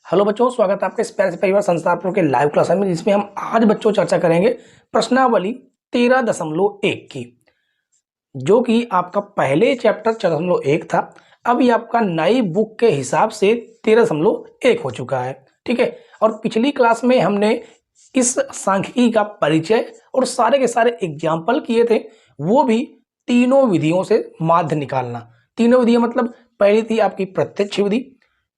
Hello बच्चों, स्वागत है आपके इस प्यारे से परिवार संस्थापकों के लाइव क्लास में, जिसमें हम आज बच्चों चर्चा करेंगे प्रश्नावली 13.1 की, जो कि आपका पहले चैप्टर 4.1 था। अब ये आपका नई बुक के हिसाब से 13.1 हो चुका है। ठीक है। और पिछली क्लास में हमने इस सांख्यिकी का परिचय और सारे के सारे एग्जाम्पल किए थे, वो भी तीनों विधियों से माध्य निकालना। तीनों विधियां मतलब पहली थी आपकी प्रत्यक्ष विधि,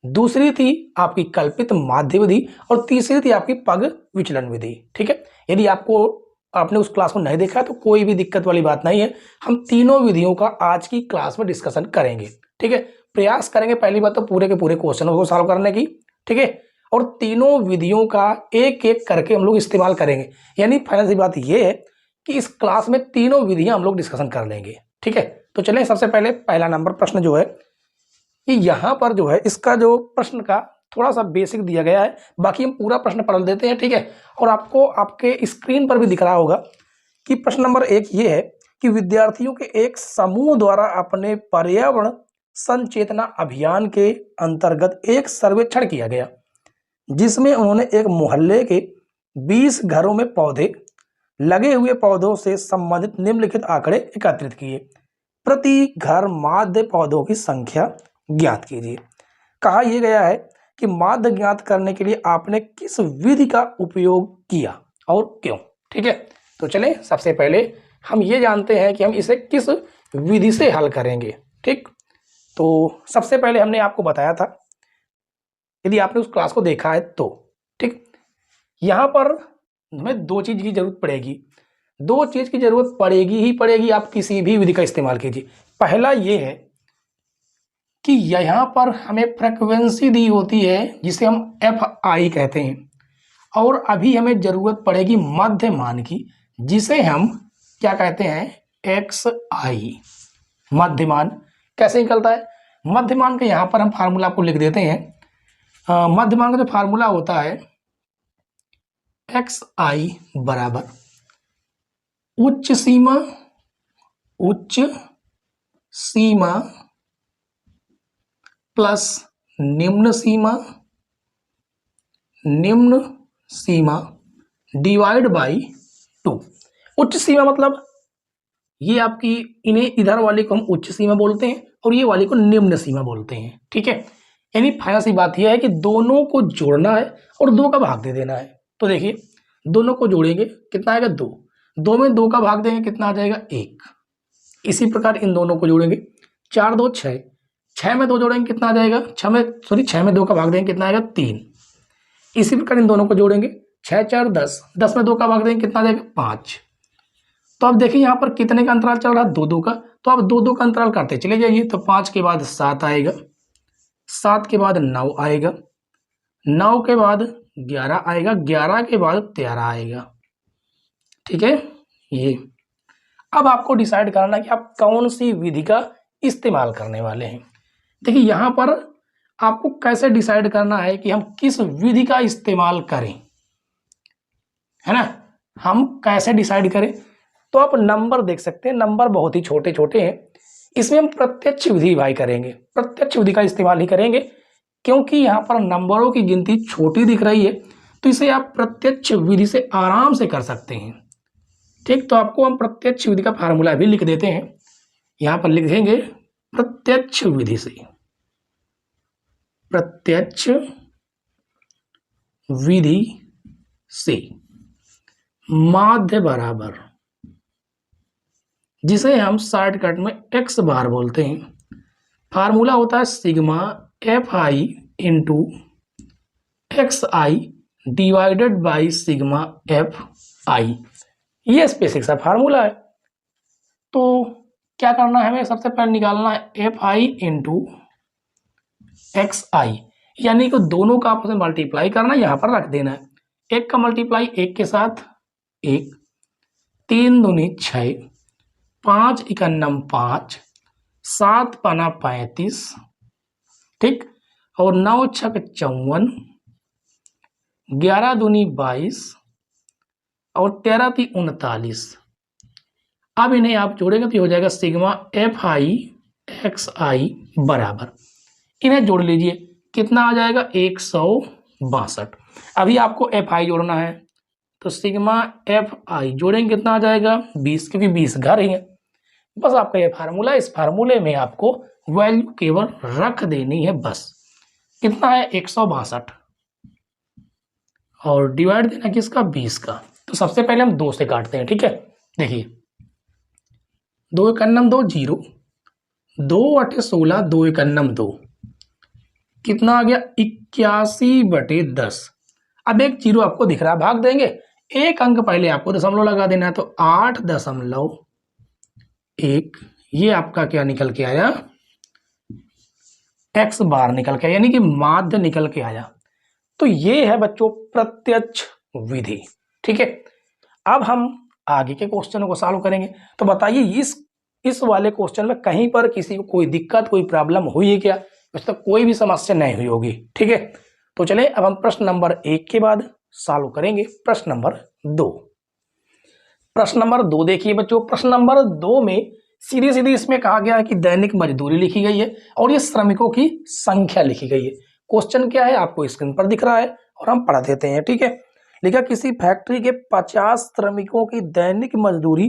दूसरी थी आपकी कल्पित माध्य विधि और तीसरी थी आपकी पग विचलन विधि। ठीक है। यदि आपने उस क्लास को नहीं देखा तो कोई भी दिक्कत वाली बात नहीं है, हम तीनों विधियों का आज की क्लास में डिस्कशन करेंगे। ठीक है। प्रयास करेंगे पहली बात तो पूरे के पूरे क्वेश्चनों को सॉल्व करने की। ठीक है। और तीनों विधियों का एक एक करके हम लोग इस्तेमाल करेंगे, यानी फाइनल सी बात यह है कि इस क्लास में तीनों विधियां हम लोग डिस्कशन कर लेंगे। ठीक है। तो चलें, सबसे पहले पहला नंबर प्रश्न जो है कि यहाँ पर जो है इसका जो प्रश्न का थोड़ा सा बेसिक दिया गया है, बाकी हम पूरा प्रश्न पढ़ लेते हैं। ठीक है। और आपको आपके स्क्रीन पर भी दिख रहा होगा कि प्रश्न नंबर 1 ये है कि विद्यार्थियों के एक समूह द्वारा अपने पर्यावरण संचेतना अभियान के अंतर्गत एक सर्वेक्षण किया गया, जिसमें उन्होंने एक मोहल्ले के 20 घरों में पौधे लगे हुए पौधों से संबंधित निम्नलिखित आंकड़े एकत्रित किए। प्रति घर माध्य पौधों की संख्या ज्ञात कीजिए। कहा यह गया है कि माध्य ज्ञात करने के लिए आपने किस विधि का उपयोग किया और क्यों। ठीक है। तो चलें, सबसे पहले हम ये जानते हैं कि हम इसे किस विधि से हल करेंगे। ठीक। तो सबसे पहले हमने आपको बताया था, यदि आपने उस क्लास को देखा है तो ठीक, यहां पर हमें दो चीज की जरूरत पड़ेगी। दो चीज की जरूरत पड़ेगी ही पड़ेगी, आप किसी भी विधि का इस्तेमाल कीजिए। पहला यह है कि यहाँ पर हमें फ्रीक्वेंसी दी होती है जिसे हम FI कहते हैं, और अभी हमें जरूरत पड़ेगी मध्य मान की, जिसे हम क्या कहते हैं, XI। मध्यमान कैसे निकलता है? मध्यमान का यहाँ पर हम फार्मूला को लिख देते हैं। मध्यमान का जो फार्मूला होता है XI बराबर उच्च सीमा प्लस निम्न सीमा डिवाइड बाई 2। उच्च सीमा मतलब ये आपकी, इन्हें इधर वाले को हम उच्च सीमा बोलते हैं और ये वाले को निम्न सीमा बोलते हैं। ठीक है। यानी फाइनल सी बात यह है कि दोनों को जोड़ना है और 2 का भाग दे देना है। तो देखिए, दोनों को जोड़ेंगे कितना आएगा, 2। 2 में 2 का भाग देंगे कितना आ जाएगा, 1। इसी प्रकार इन दोनों को जोड़ेंगे, 4 2 6। 6 में 2 जोड़ेंगे कितना आ जाएगा, 6 में 2 का भाग देंगे कितना आएगा, 3। इसी प्रकार इन दोनों को जोड़ेंगे, 6 4 10। 10 में 2 का भाग देंगे कितना आ जाएगा, 5। तो अब देखिए यहाँ पर कितने का अंतराल चल रहा है, 2 2 का। तो आप 2 2 का अंतराल करते चले जाइए। तो 5 के बाद 7 आएगा, 7 के बाद 9 आएगा, 9 के बाद 11 आएगा, 11 के बाद 13 आएगा। ठीक है। ये अब आपको डिसाइड करना है कि आप कौन सी विधि का इस्तेमाल करने वाले हैं। देखिए यहाँ पर आपको कैसे डिसाइड करना है कि हम किस विधि का इस्तेमाल करें, है ना। हम कैसे डिसाइड करें, तो आप नंबर देख सकते हैं, नंबर बहुत ही छोटे छोटे हैं। इसमें हम प्रत्यक्ष विधि भाई करेंगे, प्रत्यक्ष विधि का इस्तेमाल ही करेंगे, क्योंकि यहाँ पर नंबरों की गिनती छोटी दिख रही है, तो इसे आप प्रत्यक्ष विधि से आराम से कर सकते हैं। ठीक। तो आपको हम प्रत्यक्ष विधि का फार्मूला भी लिख देते हैं, यहाँ पर लिख देंगे प्रत्यक्ष विधि से, प्रत्यक्ष विधि से माध्य बराबर, जिसे हम शॉर्टकट में X बार बोलते हैं। फार्मूला होता है sigma FI into XI divided by sigma FI। ये स्पेसिफिक सा फार्मूला है। तो क्या करना है, हमें सबसे पहले निकालना है FI इंटू XI, यानी कि दोनों का आपस में मल्टीप्लाई करना, यहां पर रख देना है। 1 का मल्टीप्लाई 1 के साथ 1, 3 दूनी 6, 5 इकन्नम 5, 7 पना 35। ठीक। और 9 छक 54, 11 दूनी 22 और 13 ती 39। अब इन्हें आप जोड़ेंगे तो हो जाएगा सिग्मा FI XI बराबर, इन्हें जोड़ लीजिए कितना आ जाएगा, 100 62। अभी आपको एफ आई जोड़ना है, तो सिग्मा एफ आई जोड़ेंगे कितना आ जाएगा 20, क्योंकि 20 घर ही है। बस आपका ये फार्मूला, इस फार्मूले में आपको वैल्यू केवल रख देनी है बस। कितना है 162 और डिवाइड देना किसका 20 का। तो सबसे पहले हम 2 से काटते हैं, ठीक है। देखिए 2 एक अन्नम 2 0, 2/16, 2 एक अन्नम 2, कितना आ गया 81/10। अब एक जीरो आपको दिख रहा है, भाग देंगे, एक अंक पहले आपको दशमलव लगा देना है, तो 8.1 ये आपका क्या निकल के आया x बार निकल के आया, यानी कि माध्य निकल के आया। तो ये है बच्चों प्रत्यक्ष विधि, ठीक है। अब हम आगे के क्वेश्चन को सॉल्व करेंगे। तो बताइए इस वाले क्वेश्चन में कहीं पर किसी को कोई दिक्कत कोई प्रॉब्लम हुई है क्या? उस तक कोई भी समस्या नहीं हुई होगी, ठीक है। तो चले अब हम प्रश्न नंबर 1 के बाद सॉल्व करेंगे प्रश्न नंबर 2। प्रश्न नंबर 2 देखिए बच्चों, प्रश्न नंबर 2 में सीधी सीधी इसमें कहा गया है कि दैनिक मजदूरी लिखी गई है और ये श्रमिकों की संख्या लिखी गई है। क्वेश्चन क्या है आपको स्क्रीन पर दिख रहा है और हम पढ़ देते हैं, ठीक है। लिखा किसी फैक्ट्री के 50 श्रमिकों की दैनिक मजदूरी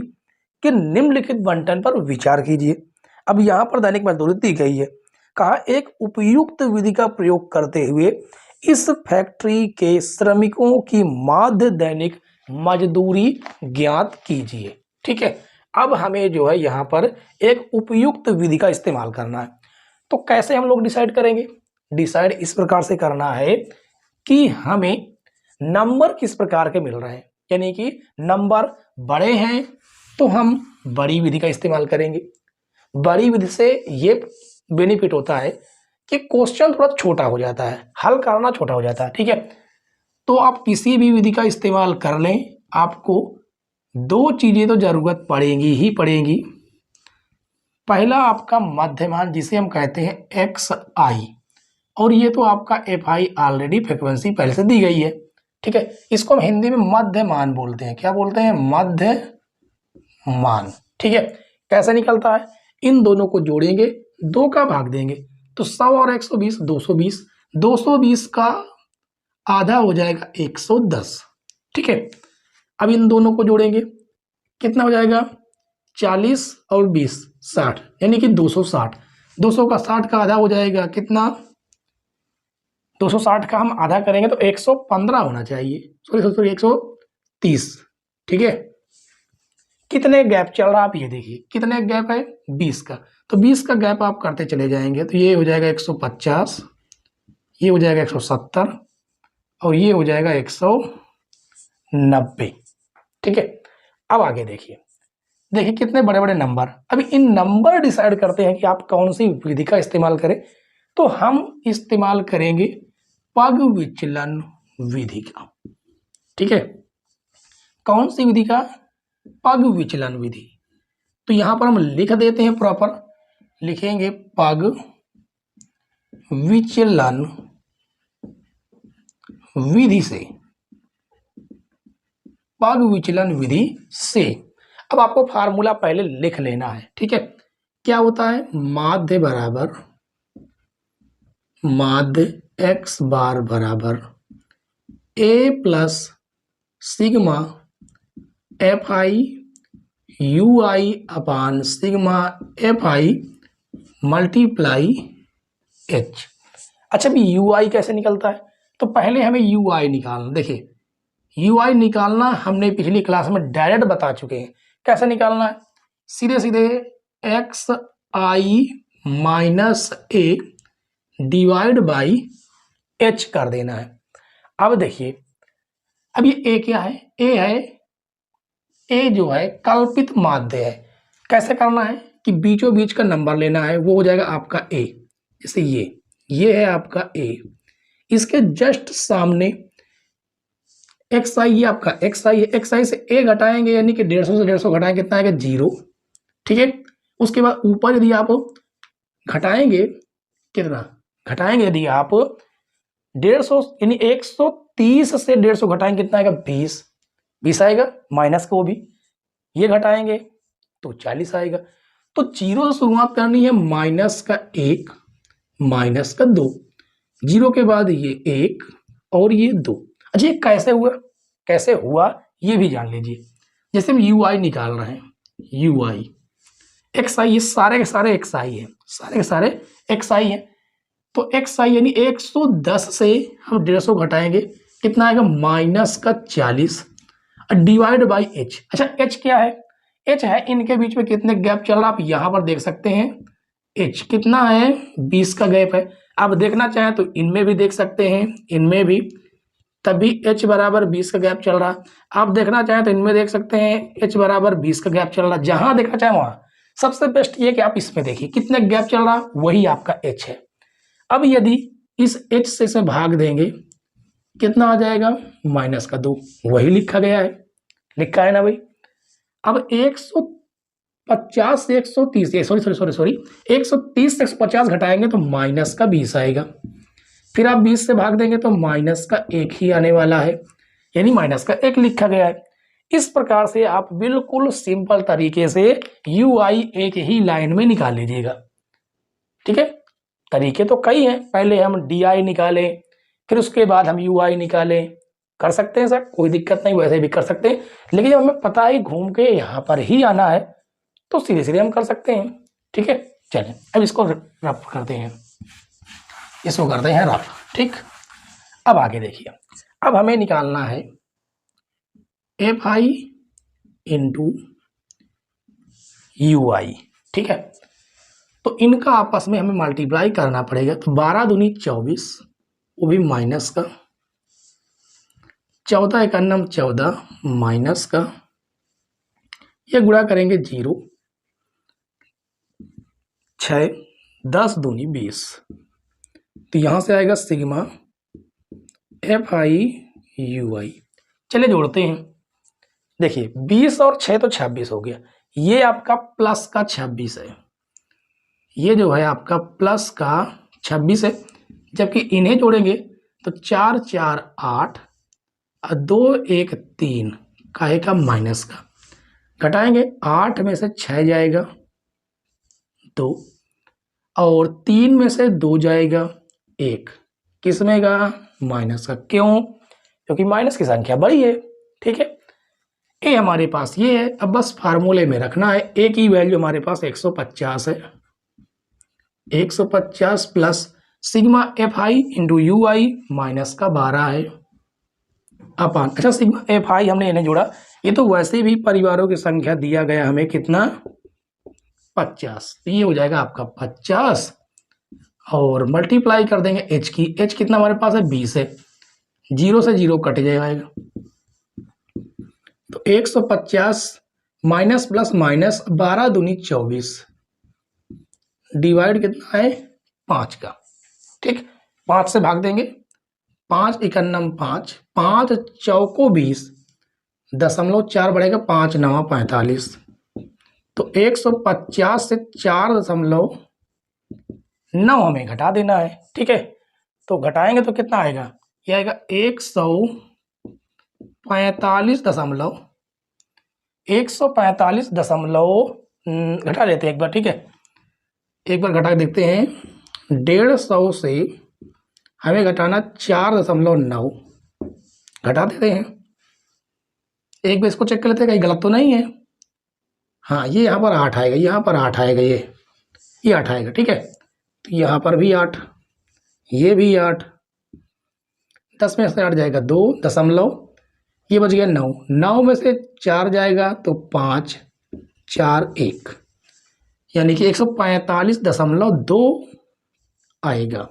के निम्नलिखित बंटन पर विचार कीजिए। अब यहाँ पर दैनिक मजदूरी दी गई है, कहा एक उपयुक्त विधि का प्रयोग करते हुए इस फैक्ट्री के श्रमिकों की माध्य दैनिक मजदूरी ज्ञात कीजिए, ठीक है। अब हमें जो है यहाँ पर एक उपयुक्त विधि का इस्तेमाल करना है। तो कैसे हम लोग डिसाइड करेंगे? डिसाइड इस प्रकार से करना है कि हमें नंबर किस प्रकार के मिल रहे हैं, यानी कि नंबर बड़े हैं तो हम बड़ी विधि का इस्तेमाल करेंगे। बड़ी विधि से ये बेनिफिट होता है कि क्वेश्चन थोड़ा छोटा हो जाता है, हल करना छोटा हो जाता है, ठीक है। तो आप किसी भी विधि का इस्तेमाल कर लें, आपको 2 चीजें तो जरूरत पड़ेगी ही पड़ेगी। पहला आपका मध्यमान जिसे हम कहते हैं एक्स आई, और ये तो आपका एफ आई ऑलरेडी फ्रिक्वेंसी पहले से दी गई है, ठीक है। इसको हम हिंदी में मध्यमान बोलते हैं। क्या बोलते हैं? मध्यमान, ठीक है। कैसे निकलता है? इन दोनों को जोड़ेंगे, 2 का भाग देंगे, तो 100 और 120 220, 220 का आधा हो जाएगा 110, ठीक है। अब इन दोनों को जोड़ेंगे, कितना हो जाएगा 40 और 20 60, यानी कि 260। 200 का 60 का आधा हो जाएगा कितना? 260 का हम आधा करेंगे तो 115 होना चाहिए, सॉरी 130, ठीक है। कितने गैप चल रहा है आप ये देखिए, कितने गैप है 20 का, तो 20 का गैप आप करते चले जाएंगे, तो ये हो जाएगा 150, ये हो जाएगा 170 और ये हो जाएगा 190, ठीक है। अब आगे देखिए कितने बड़े बड़े नंबर। अभी इन नंबर डिसाइड करते हैं कि आप कौन सी विधि का इस्तेमाल करें। तो हम इस्तेमाल करेंगे पग विचलन विधि का, ठीक है। कौन सी विधि का? पग विचलन विधि। तो यहां पर हम लिख देते हैं, प्रॉपर लिखेंगे पग विचलन विधि से, पग विचलन विधि से। अब आपको फार्मूला पहले लिख लेना है, ठीक है। क्या होता है? माध्य बराबर माध्य एक्स बार बराबर A plus sigma F I U I upon sigma F I multiply H. अच्छा भी यू आई कैसे निकलता है? तो पहले हमें यू आई निकालना। देखिए यू आई निकालना हमने पिछली क्लास में डायरेक्ट बता चुके हैं। कैसे निकालना है? सीधे सीधे x I minus A divide by H कर देना है। अब देखिए अब ये ए क्या है? ए है, ए जो है कल्पित माध्य है। कैसे करना है कि बीचों बीच का नंबर लेना है, वो हो जाएगा आपका ए। जैसे ये है आपका ए, इसके जस्ट सामने एक्स आई, ये आपका एक्स आई है। एक्स आई से ए घटाएंगे यानी कि 150 से 150 घटाएंगे, कितना आएगा 0, ठीक है। उसके बाद ऊपर यदि आप घटाएंगे, कितना घटाएंगे? यदि आप 150 यानी 130 से 150 घटाएंगे, कितना आएगा 20 आएगा। माइनस को भी ये घटाएंगे तो 40 आएगा। तो 0 से शुरुआत करनी है, -1 -2, 0 के बाद ये 1 और ये 2। अच्छा ये कैसे हुआ ये भी जान लीजिए। जैसे हम यू आई निकाल रहे हैं, यू आई एक्स आई, ये सारे के सारे एक्स आई है, सारे के सारे एक्स आई है। तो एक्स आई यानी 110 से हम 150 घटाएंगे, कितना आएगा -40 डिवाइड बाई एच। अच्छा एच क्या है? एच है इनके बीच में कितने गैप चल रहा है आप यहां पर देख सकते हैं। एच कितना है? 20 का गैप है। आप देखना चाहें तो इनमें भी देख सकते हैं, इनमें भी, तभी h बराबर 20 का गैप चल रहा। आप देखना चाहें तो इनमें देख सकते हैं h बराबर 20 का गैप चल रहा। जहां देखना चाहें वहां सबसे बेस्ट ये कि आप इसमें देखिए कितने गैप चल रहा, वही आपका h है। अब यदि इस h से इसे भाग देंगे कितना आ जाएगा? -2, वही लिखा गया है, लिखा है ना भाई। अब 150 से 130, सॉरी 130 से 150 घटाएंगे तो -20 आएगा। फिर आप 20 से भाग देंगे तो -1 ही आने वाला है, यानी -1 लिखा गया है। इस प्रकार से आप बिल्कुल सिंपल तरीके से यू आई एक ही लाइन में निकाल लीजिएगा। ठीक है, तरीके तो कई हैं, पहले हम डी आई निकालें, फिर उसके बाद हम यू आई निकालें, कर सकते हैं सर, कोई दिक्कत नहीं, वैसे भी कर सकते हैं। लेकिन जब हमें पता है घूम के यहाँ पर ही आना है तो सीधे सीधे हम कर सकते हैं। ठीक है, चलिए अब इसको रफ करते हैं, इसको करते हैं रफ। ठीक, अब आगे देखिए, अब हमें निकालना है एफ आई इंटू यू आई। ठीक है, तो इनका आपस में हमें मल्टीप्लाई करना पड़ेगा। तो 12 दूनी 24, वो भी माइनस का, 14 एकन्नम 14 माइनस का, ये गुणा करेंगे 0, 6 10 दूनी 20। तो यहां से आएगा सिग्मा एफ आई यू आई। चलिए जोड़ते हैं, देखिए 20 और 6 तो 26 हो गया, ये आपका प्लस का 26 है, ये जो है आपका प्लस का 26 है। जबकि इन्हें जोड़ेंगे तो 4 4 8 और 2 1 3 काहे का माइनस का, घटाएंगे 8 में से 6 जाएगा 2 और 3 में से 2 जाएगा 1, किसमें का? माइनस का। क्यों? क्योंकि माइनस की संख्या बड़ी है। ठीक है, ए हमारे पास ये है। अब बस फार्मूले में रखना है, ए की वैल्यू हमारे पास 150 है, 150 plus sigma F I into you I minus का 12 है अपान। अच्छा सिग्मा एफ आई हमने इन्हें जोड़ा, ये तो वैसे भी परिवारों की संख्या दिया गया हमें कितना? 50, तो ये हो जाएगा आपका 50 और मल्टीप्लाई कर देंगे एच की। एच कितना हमारे पास है? 20 है, 0 से 0 कट जाएगा, तो 150 माइनस प्लस माइनस 12 दूनी 24 डिवाइड कितना है? 5 का। ठीक, 5 से भाग देंगे, 5 एकन्नम 5, 5 चौको 20, 0.4 बढ़ेगा, 5 9 45। तो 150 से 4.9 हमें घटा देना है। ठीक है, तो घटाएंगे तो कितना आएगा? ये आएगा 145 घटा लेते हैं एक बार। ठीक है, एक बार घटा के देखते हैं, 150 से हमें घटाना 4.9, घटा देते हैं। एक बार इसको चेक कर लेते हैं कहीं गलत तो नहीं है। हाँ, ये यहाँ पर 8 आएगा, यहाँ पर 8 आएगा, ये 8 आएगा। ठीक है, तो यहाँ पर भी 8, ये भी 8, 10 में से 8 जाएगा 2 दशमलव, ये बच गया 9, 9 में से 4 जाएगा तो 5 4 1, यानी कि 145.2 आएगा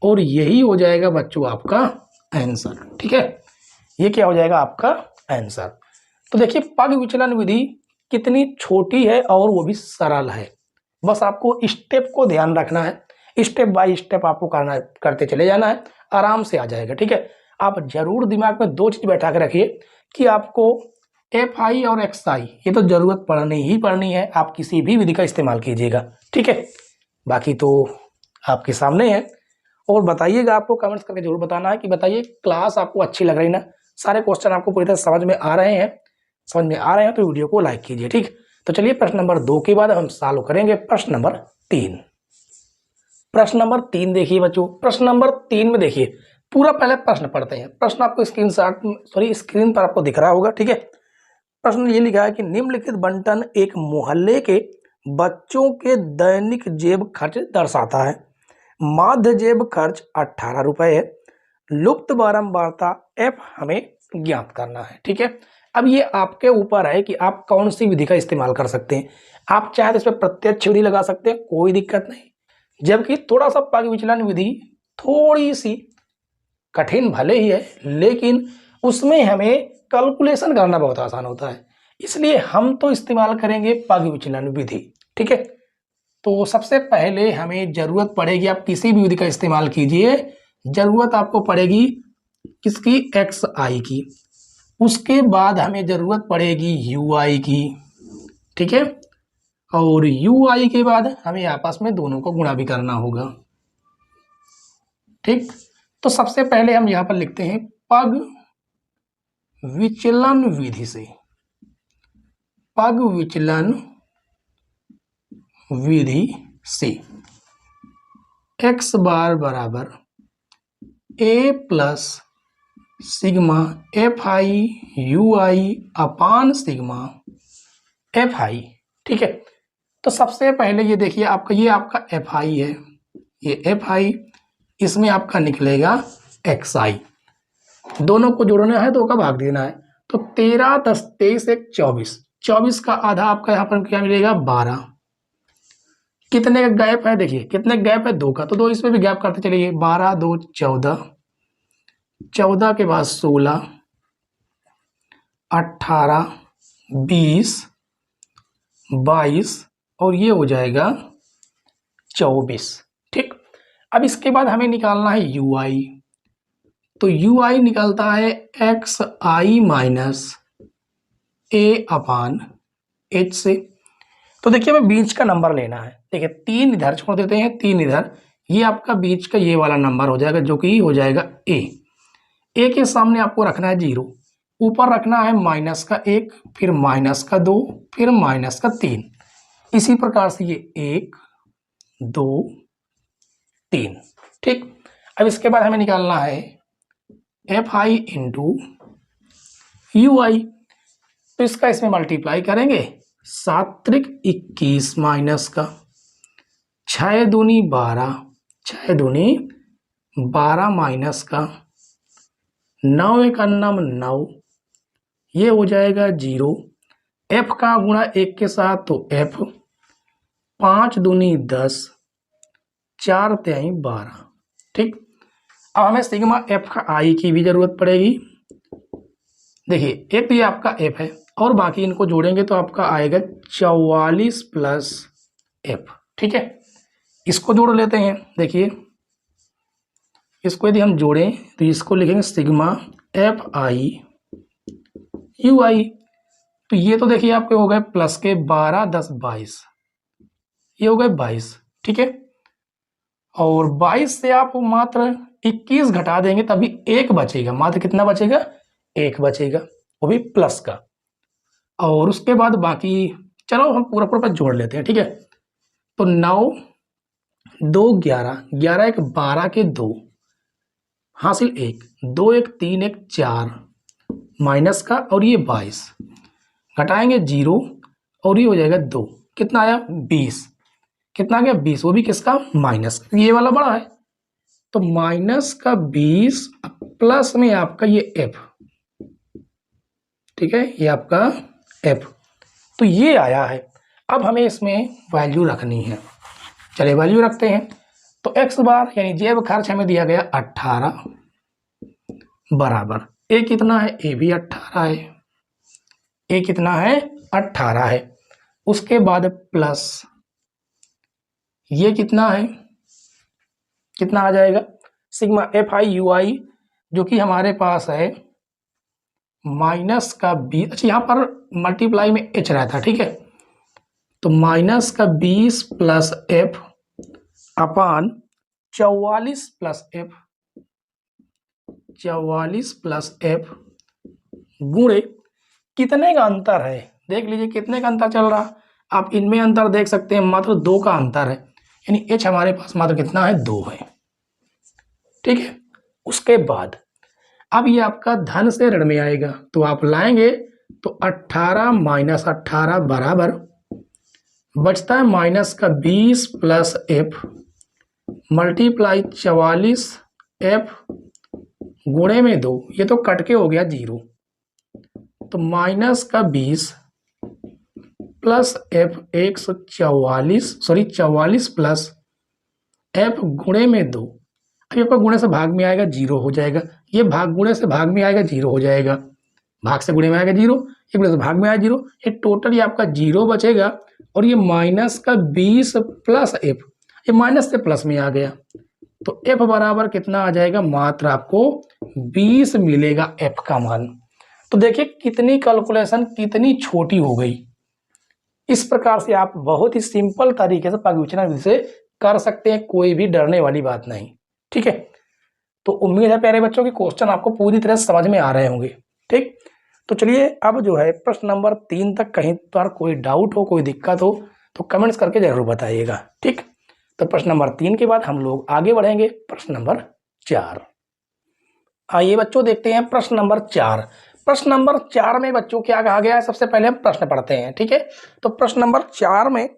और यही हो जाएगा बच्चों आपका आंसर। ठीक है, ये क्या हो जाएगा आपका आंसर। तो देखिए पग विचलन विधि कितनी छोटी है और वो भी सरल है, बस आपको स्टेप को ध्यान रखना है, स्टेप बाय स्टेप आपको करते चले जाना है, आराम से आ जाएगा। ठीक है, आप जरूर दिमाग में 2 चीज बैठा के रखिए कि आपको एफ आई और एक्स आई ये तो जरूरत पड़नी ही पड़नी है, आप किसी भी विधि का इस्तेमाल कीजिएगा। ठीक है, बाकी तो आपके सामने है। और बताइएगा, आपको कमेंट्स करके जरूर बताना है कि बताइए क्लास आपको अच्छी लग रही ना, सारे क्वेश्चन आपको पूरी तरह समझ में आ रहे हैं। समझ में आ रहे हैं तो वीडियो को लाइक कीजिए। ठीक, तो चलिए प्रश्न नंबर 2 के बाद हम सॉल्व करेंगे प्रश्न नंबर 3। प्रश्न नंबर 3 देखिए बच्चों, प्रश्न नंबर 3 में देखिए पूरा पहले प्रश्न पढ़ते हैं। प्रश्न आपको स्क्रीन पर आपको दिख रहा होगा, ठीक है। प्रश्न ये लिखा है कि निम्नलिखित बंटन एक मोहल्ले के बच्चों के दैनिक जेब खर्च दर्शाता है। माध्य जेब खर्च 18 रुपए है। लुप्त बारंबारता f हमें ज्ञात करना है, ठीक है। अब ये आपके ऊपर है कि आप कौन सी विधि का इस्तेमाल कर सकते हैं। आप चाहे तो इस पर प्रत्यक्ष विधि लगा सकते हैं, कोई दिक्कत नहीं, जबकि थोड़ा सा पग विचलन विधि थोड़ी सी कठिन भले ही है, लेकिन उसमें हमें कैलकुलेशन करना बहुत आसान होता है, इसलिए हम तो इस्तेमाल करेंगे पग विचलन विधि, ठीक है। तो सबसे पहले हमें जरूरत पड़ेगी, आप किसी भी विधि का इस्तेमाल कीजिए, जरूरत आपको पड़ेगी किसकी, एक्स आई की। उसके बाद हमें जरूरत पड़ेगी यू आई की, ठीक है। और यू आई के बाद हमें आपस में दोनों को गुणा भी करना होगा, ठीक। तो सबसे पहले हम यहां पर लिखते हैं पग विचलन विधि से, पग विचलन विधि से x बार बराबर a plus sigma F I U I upon sigma F आई, ठीक है। तो सबसे पहले ये देखिए आपका, ये आपका एफ आई है, ये एफ आई, इसमें आपका निकलेगा एक्स आई, दोनों को जोड़ना है, दो का भाग देना है। तो 13 10 23 1 24, 24 का आधा आपका यहाँ पर क्या मिलेगा, 12। कितने का गैप है, देखिए कितने गैप है, 2 का, तो 2 इसमें भी गैप करते चलिए, 12 2 14, 14 के बाद 16 18 20 22 और ये हो जाएगा 24, ठीक। अब इसके बाद हमें निकालना है यू आई, तो यू आई निकलता है एक्स आई माइनस ए अपान एच से। तो देखिए हमें बीच का नंबर लेना है, देखिए 3 इधर छोड़ देते हैं, 3 इधर, ये आपका बीच का ये वाला नंबर हो जाएगा, जो कि हो जाएगा ए। ए के सामने आपको रखना है 0, ऊपर रखना है माइनस का 1, फिर माइनस का 2, फिर माइनस का 3, इसी प्रकार से ये 1 2 3, ठीक। अब इसके बाद हमें निकालना है एफ आई इंटू यू आई, तो इसका इसमें मल्टीप्लाई करेंगे, 7 त्रिक 21 माइनस का 6 दूनी 12, 6 दूनी 12 माइनस का 9 एक अन्नम 9, ये हो जाएगा 0। एफ का गुणा 1 के साथ, तो एफ, 5 दूनी 10, 4 तिहाई 12, ठीक। अब हमें सिग्मा एफ का आई की भी जरूरत पड़ेगी। देखिए एक तो ये आपका एफ है, और बाकी इनको जोड़ेंगे तो आपका आएगा 44 प्लस एफ, ठीक है। इसको जोड़ लेते हैं, देखिए इसको यदि हम जोड़ें तो इसको लिखेंगे सिग्मा एफ आई यू आई, तो ये तो देखिए आपके हो गए प्लस के 12 10 22, ये हो गए 22, ठीक है। और 22 से आप मात्र 21 घटा देंगे तभी 1 बचेगा, मात्र कितना बचेगा, 1 बचेगा, वो भी प्लस का। और उसके बाद बाकी चलो हम पूरा पूरा जोड़ लेते हैं, ठीक है। तो 9 2 11, 11 1 12 के 2 हासिल 1, 2 1 3 1 4 माइनस का, और ये 22 घटाएंगे 0, और ये हो जाएगा 2, कितना आया 20, कितना आ गया 20, वो भी किसका, माइनस, ये वाला बड़ा है, तो माइनस का 20 प्लस में आपका ये एफ, ठीक है, ये आपका एफ, तो ये आया है। अब हमें इसमें वैल्यू रखनी है, चलिए वैल्यू रखते हैं। तो एक्स बार यानी जेब खर्च हमें दिया गया 18 बराबर, ए कितना है, ए भी 18 है, ए कितना है 18 है। उसके बाद प्लस ये कितना है, कितना आ जाएगा, sigma F I U I, जो कि हमारे पास है माइनस का 20, अच्छा यहाँ पर मल्टीप्लाई में एच रहता है, ठीक है। तो माइनस का 20 प्लस एफ अपान 44 प्लस एफ, 44 प्लस एफ गुणे कितने का अंतर है, देख लीजिए कितने का अंतर चल रहा, आप इनमें अंतर देख सकते हैं, मात्र 2 का अंतर है, यानी एच हमारे पास मात्र कितना है, 2 है, ठीक है। उसके बाद अब ये आपका धन से ऋण में आएगा, तो आप लाएंगे तो 18 माइनस 18 बराबर बचता है माइनस का 20 प्लस एफ मल्टीप्लाई 44 एफ गुणे में 2, ये तो कट के हो गया 0, तो माइनस का 20 प्लस एफ 44 प्लस एफ गुणे में 2। अब आपका गुणे से भाग में आएगा 0 हो जाएगा, ये भाग गुणे से भाग में आएगा 0 हो जाएगा, भाग से गुणे में आएगा 0, ये गुणे से भाग में आएगा 0, ये टोटल ये आपका 0 बचेगा। और ये माइनस का 20 प्लस एफ, ये माइनस से प्लस में आ गया, तो एफ बराबर कितना आ जाएगा, मात्र आपको 20 मिलेगा एफ का मान। तो देखिए कितनी कैलकुलेशन कितनी छोटी हो गई। इस प्रकार से आप बहुत ही सिंपल तरीके से पगविचलन विधि से कर सकते हैं, कोई भी डरने वाली बात नहीं। ठीक है, तो उम्मीद है प्यारे बच्चों की क्वेश्चन आपको पूरी तरह समझ में आ रहे होंगे। ठीक, तो चलिए अब जो है प्रश्न नंबर 3 तक कहीं पर कोई डाउट हो, कोई दिक्कत हो तो कमेंट्स करके जरूर बताइएगा। ठीक, तो प्रश्न नंबर 3 के बाद हम लोग आगे बढ़ेंगे प्रश्न नंबर 4। आइए बच्चों देखते हैं प्रश्न नंबर 4। प्रश्न नंबर 4 में बच्चों क्या कहा गया है, सबसे पहले हम प्रश्न पढ़ते हैं। ठीक है, तो प्रश्न नंबर 4 में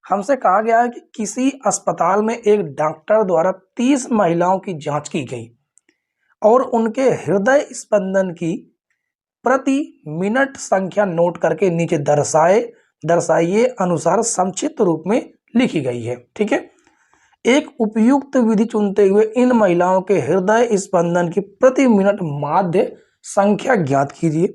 हमसे कहा गया है कि किसी अस्पताल में एक डॉक्टर द्वारा 30 महिलाओं की जांच की गई और उनके हृदय स्पंदन की प्रति मिनट संख्या नोट करके नीचे दर्शाइए अनुसार संक्षिप्त रूप में लिखी गई है। ठीक है, एक उपयुक्त विधि चुनते हुए इन महिलाओं के हृदय स्पंदन की प्रति मिनट माध्य संख्या ज्ञात कीजिए।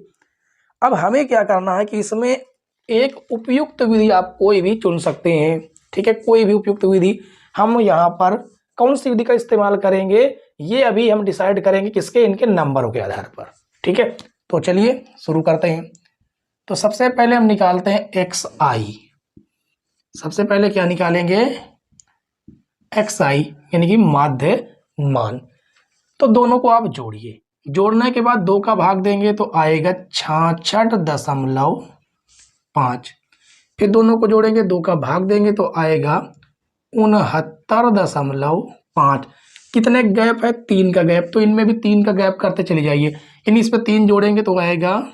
अब हमें क्या करना है कि इसमें एक उपयुक्त विधि आप कोई भी चुन सकते हैं। ठीक है, कोई भी उपयुक्त विधि, हम यहाँ पर कौन सी विधि का इस्तेमाल करेंगे ये अभी हम डिसाइड करेंगे किसके, इनके नंबरों के आधार पर। ठीक है, तो चलिए शुरू करते हैं। तो सबसे पहले हम निकालते हैं एक्स आई। सबसे पहले क्या निकालेंगे, एक्स आई यानी कि माध्य मान। तो दोनों को आप जोड़िए, जोड़ने के बाद 2 का भाग देंगे तो आएगा 66.5। फिर दोनों को जोड़ेंगे, 2 का भाग देंगे तो आएगा 69.5। कितने गैप है, 3 का गैप, तो इनमें भी 3 का गैप करते चले जाइए। इन इस पे 3 जोड़ेंगे तो आएगा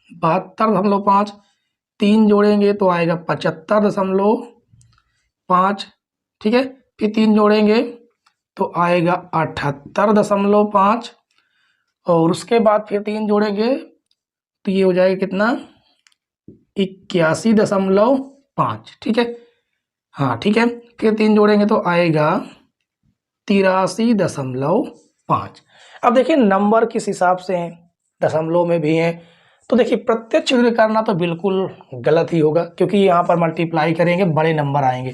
72.5। 3 जोड़ेंगे तो आएगा 75.5। ठीक है, फिर 3 जोड़ेंगे तो आएगा 78.5 और उसके बाद फिर 3 जोड़ेंगे तो ये हो जाएगा कितना, 81.5। ठीक है, हाँ ठीक है, फिर 3 जोड़ेंगे तो आएगा 83.5। अब देखिए नंबर किस हिसाब से हैं, दशमलव में भी हैं, तो देखिए प्रत्यक्ष विधि करना तो बिल्कुल गलत ही होगा क्योंकि यहाँ पर मल्टीप्लाई करेंगे बड़े नंबर आएंगे,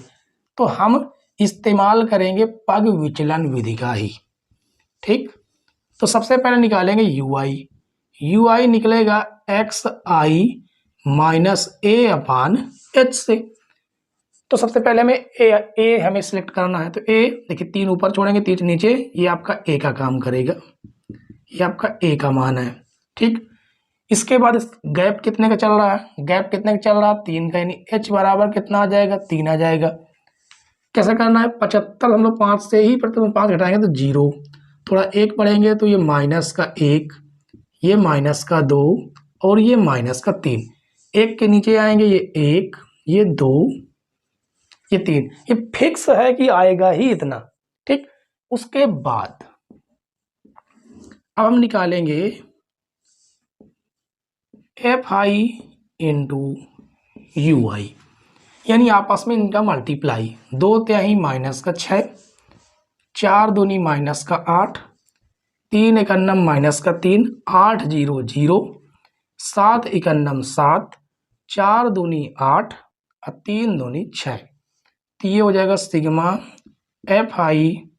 तो हम इस्तेमाल करेंगे पग विचलन विधि का ही। ठीक, तो सबसे पहले निकालेंगे यू आई। यू आई निकलेगा एक्स आई माइनस ए अपान एच से। तो सबसे पहले हमें ए हमें सिलेक्ट करना है, तो ए देखिए 3 ऊपर छोड़ेंगे 3 नीचे, ये आपका ए का काम करेगा, ये आपका ए का मान है। ठीक, इसके बाद गैप कितने का चल रहा है, गैप कितने का चल रहा है, 3 का, यानी एच बराबर कितना आ जाएगा, 3 आ जाएगा। कैसे करना है, 75.5 से ही प्रथम 5 घटाएंगे तो 0, थोड़ा 1 बढ़ेंगे तो ये माइनस का 1, ये माइनस का 2 और ये माइनस का 3। 1 के नीचे आएंगे ये 1, ये 2, ये 3, ये फिक्स है कि आएगा ही इतना। ठीक, उसके बाद अब हम निकालेंगे एफ आई इंटू यू आई, यानी आपस में इनका मल्टीप्लाई। 2 तिहाई माइनस का 6, 4 दूनी माइनस का 8, 3 एकन्नम माइनस का 3, 8 0 0, 7 एकन्नम 7, 4 दूनी 8 और 3 दूनी 6। तो ये हो जाएगा सिग्मा एफ आई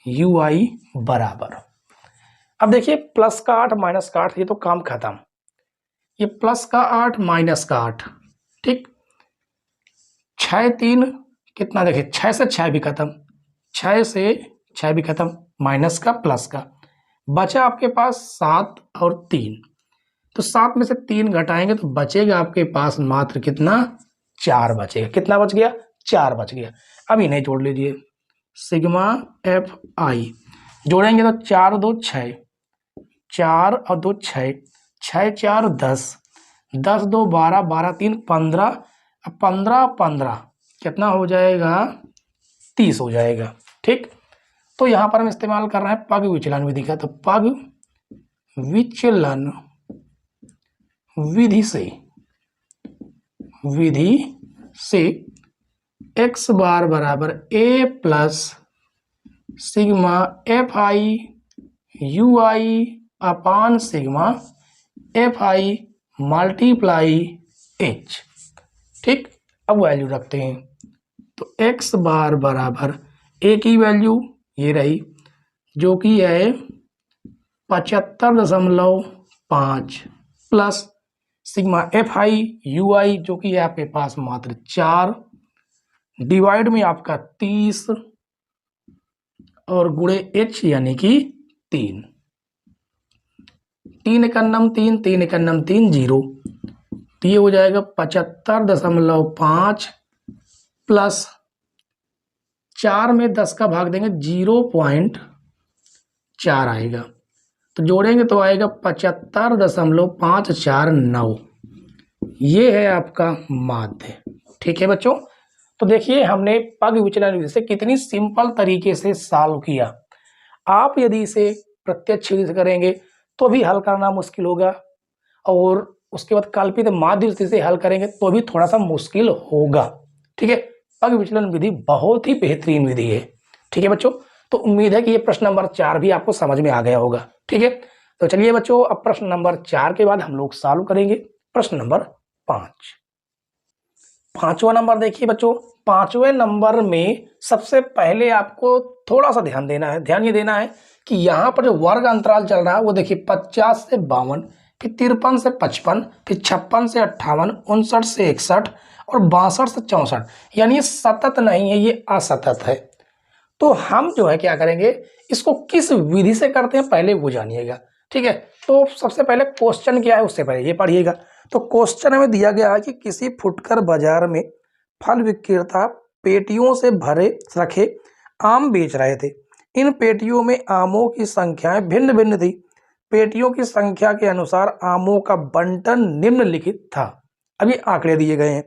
यू आई बराबर। अब देखिए प्लस का 8 माइनस का 8, ये तो काम खत्म, ये प्लस का 8 माइनस का 8। ठीक, 6 3 कितना, देखिए 6 से 6 भी खत्म, 6 से 6 भी खत्म, माइनस का प्लस का, बचा आपके पास 7 और 3। तो 7 में से 3 घटाएंगे तो बचेगा आपके पास मात्र कितना, 4 बचेगा। कितना बच गया, 4 बच गया। अब इन्हें जोड़ लीजिए, सिग्मा एफ आई जोड़ेंगे तो 4 2 6, 4 और 2 6, 6 4 10, 10 2 12, 12 3 15, 15 15 कितना हो जाएगा 30 हो जाएगा। ठीक, तो यहाँ पर हम इस्तेमाल कर रहे हैं पग विचलन विधि का। तो पग विचलन विधि से x बार बराबर a plus sigma F I U I upon sigma F I multiply H. ठीक, अब वैल्यू रखते हैं। तो x बार बराबर a की वैल्यू ये रही जो कि है 75.5 plus sigma F I U I जो कि है आपके पास मात्र 4 डिवाइड में आपका 30 और गुणे h यानी कि 3, 3 एकन्नम 3, 3 एकन्नम 3 0, तो ये हो जाएगा 75.5 प्लस 4 में 10 का भाग देंगे 0.4 आएगा। तो जोड़ेंगे तो आएगा 75.549, ये है आपका माध्य। ठीक है बच्चों, तो देखिए हमने पग विचलन विधि से कितनी सिंपल तरीके से सॉल्व किया। आप यदि इसे प्रत्यक्ष विधि से करेंगे तो भी हल करना मुश्किल होगा, और उसके बाद कल्पित माध्य विधि से हल करेंगे तो भी थोड़ा सा मुश्किल होगा। ठीक है, पग विचलन विधि बहुत ही बेहतरीन विधि है। ठीक है बच्चों, तो उम्मीद है कि ये प्रश्न नंबर 4 भी आपको समझ में आ गया होगा। ठीक है, तो चलिए बच्चों, अब प्रश्न नंबर 4 के बाद हम लोग सॉल्व करेंगे प्रश्न नंबर 5। 5वां नंबर देखिए बच्चों, 5वें नंबर में सबसे पहले आपको थोड़ा सा ध्यान देना है। ध्यान ये देना है कि यहाँ पर जो वर्ग अंतराल चल रहा है वो देखिए 50 से 52, फिर 53 से 55, फिर 56 से 58, 59 से 61 और 62 से 64, यानी ये सतत नहीं है, ये असतत है। तो हम जो है क्या करेंगे, इसको किस विधि से करते हैं पहले वो जानिएगा। ठीक है, तो सबसे पहले क्वेश्चन क्या है उससे पहले ये पढ़िएगा। तो क्वेश्चन हमें दिया गया है कि किसी फुटकर बाजार में फल विक्रेता पेटियों से भरे रखे आम बेच रहे थे। इन पेटियों में आमों की संख्याएं भिन्न भिन्न थी। पेटियों की संख्या के अनुसार आमों का बंटन निम्नलिखित था। अभी आंकड़े दिए गए हैं।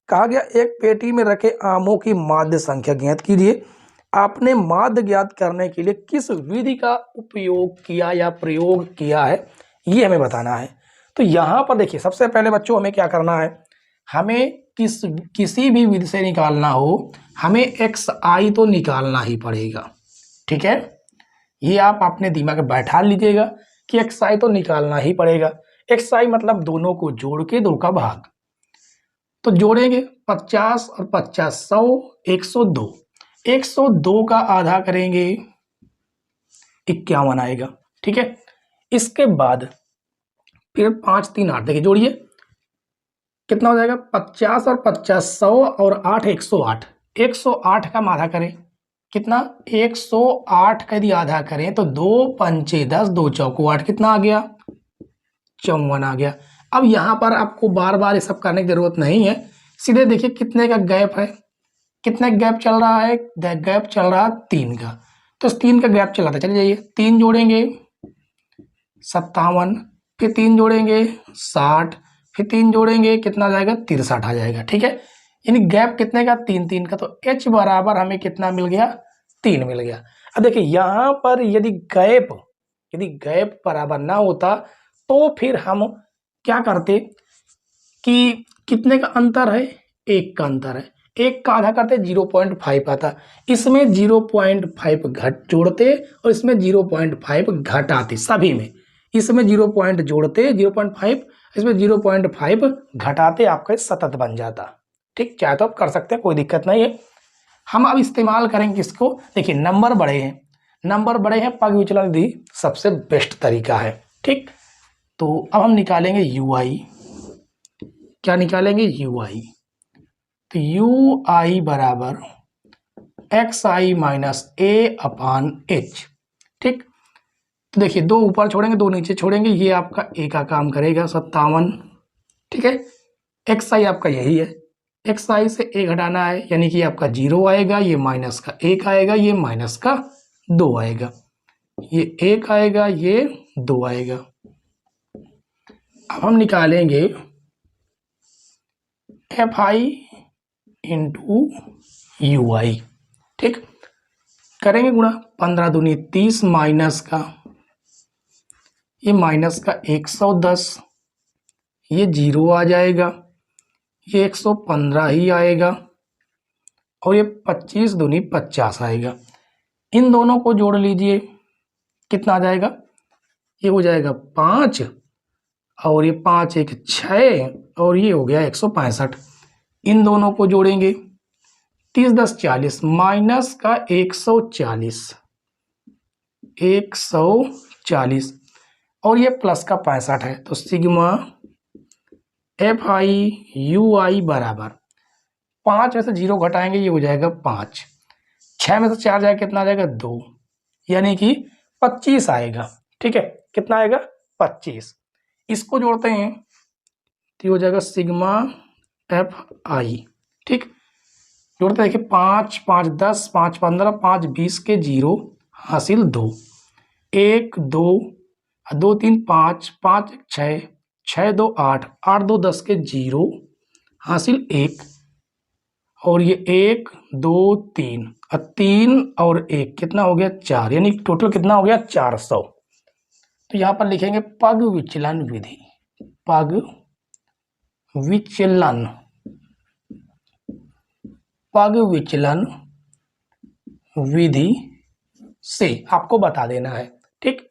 कहा गया एक पेटी में रखे आमों की माध्य संख्या ज्ञात कीजिए। आपने माध्य ज्ञात करने के लिए किस विधि का उपयोग किया या प्रयोग किया है ये हमें बताना है। तो यहाँ पर देखिए सबसे पहले बच्चों हमें क्या करना है, हमें किसी भी विधि से निकालना हो हमें एक्स आई तो निकालना ही पड़ेगा। ठीक है, ये आप अपने दिमाग में बैठा लीजिएगा कि एक्स आई तो निकालना ही पड़ेगा। एक्स आई मतलब दोनों को जोड़ के 2 का भाग। तो जोड़ेंगे 50 और 50 100, 102, 102 का आधा करेंगे 51 आएगा। ठीक है, इसके बाद फिर 5 3 8 देखिए जोड़िए कितना हो जाएगा 50 और 50 100 और 8 108, 108 का आधा करें कितना 108 का यदि आधा करें तो 2 पंचे 10, 2 चौको 8, कितना आ गया 54 आ गया। अब यहाँ पर आपको बार बार ये सब करने की जरूरत नहीं है, सीधे देखिए कितने का गैप है, कितने गैप चल रहा है, गैप चल रहा है 3 का। तो इस 3 का गैप चल रहा था, चलिए जाइए 3 जोड़ेंगे 57, फिर 3 जोड़ेंगे 60, फिर 3 जोड़ेंगे कितना आ जाएगा 63 आ जाएगा। ठीक है, यानी गैप कितने का 3 3 का। तो h बराबर हमें कितना मिल गया 3 मिल गया। अब देखिए यहाँ पर यदि गैप बराबर ना होता तो फिर हम क्या करते कि कितने का अंतर है 1 का अंतर है, 1 का आधा करते 0.5 आता, इसमें 0.5 घट जोड़ते और इसमें 0.5 घटाते, सभी में इसमें 0 पॉइंट जोड़ते 0.5, इसमें 0.5 घटाते आपका सतत बन जाता। ठीक, चाहे तो आप कर सकते हैं, कोई दिक्कत नहीं है। हम अब इस्तेमाल करेंगे किसको, देखिए नंबर बड़े हैं पग विचलन विधि सबसे बेस्ट तरीका है। ठीक, तो अब हम निकालेंगे यू आई, क्या निकालेंगे यू आई। तो यू आई बराबर एक्स आई माइनस ए अपान एच। ठीक, तो देखिए 2 ऊपर छोड़ेंगे 2 नीचे छोड़ेंगे, ये आपका ए का काम करेगा 57। ठीक है, एक्स आई आपका यही है, एक्स आई से ए घटाना है यानी कि आपका 0 आएगा, ये माइनस का 1 आएगा, ये माइनस का 2 आएगा। ये 1 आएगा, ये 2 आएगा। अब हम निकालेंगे एफ आई इंटू यू आई। ठीक, करेंगे गुणा, 15 दूनी 30 माइनस का ये माइनस का 110, ये 0 आ जाएगा, ये 115 ही आएगा, और ये 25 दूनी 50 आएगा। इन दोनों को जोड़ लीजिए, कितना आ जाएगा, ये हो जाएगा 5, और ये 5 1 6, और ये हो गया 165। इन दोनों को जोड़ेंगे, 30 10 40 माइनस का 140, 140, और ये प्लस का 65 है। तो सिग्मा एफ आई यू आई बराबर 5 में से 0 घटाएंगे, ये हो जाएगा 5, 6 में से 4 जाएगा, कितना आ जाएगा 2, यानी कि 25 आएगा। ठीक है, कितना आएगा 25। इसको जोड़ते हैं तो हो जाएगा सिग्मा एफ आई। ठीक, जोड़ते हैं, देखिए 5 5 10 5 15 5 20 के 0 हासिल 2, 1 2 2 3 5 5 1 6 6 2 8 8 2 10 के 0 हासिल 1, और ये 1 2 3 3 और 1 कितना हो गया 4, यानी टोटल कितना हो गया 400। तो यहाँ पर लिखेंगे पग विचलन विधि, पग विचलन, पग विचलन विधि से आपको बता देना है। ठीक,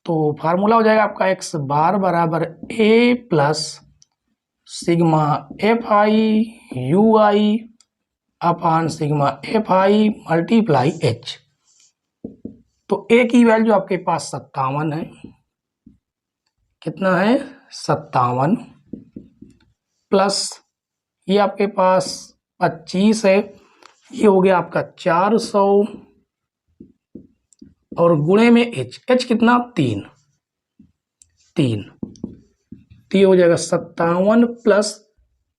तो फार्मूला हो जाएगा आपका x बार बराबर a plus sigma F I U I upon sigma F I multiply h। तो a की वैल्यू आपके पास 57 है, कितना है 57, प्लस ये आपके पास 25 है, ये हो गया आपका 400, और गुणे में h कितना 3, तो ये हो जाएगा 57 प्लस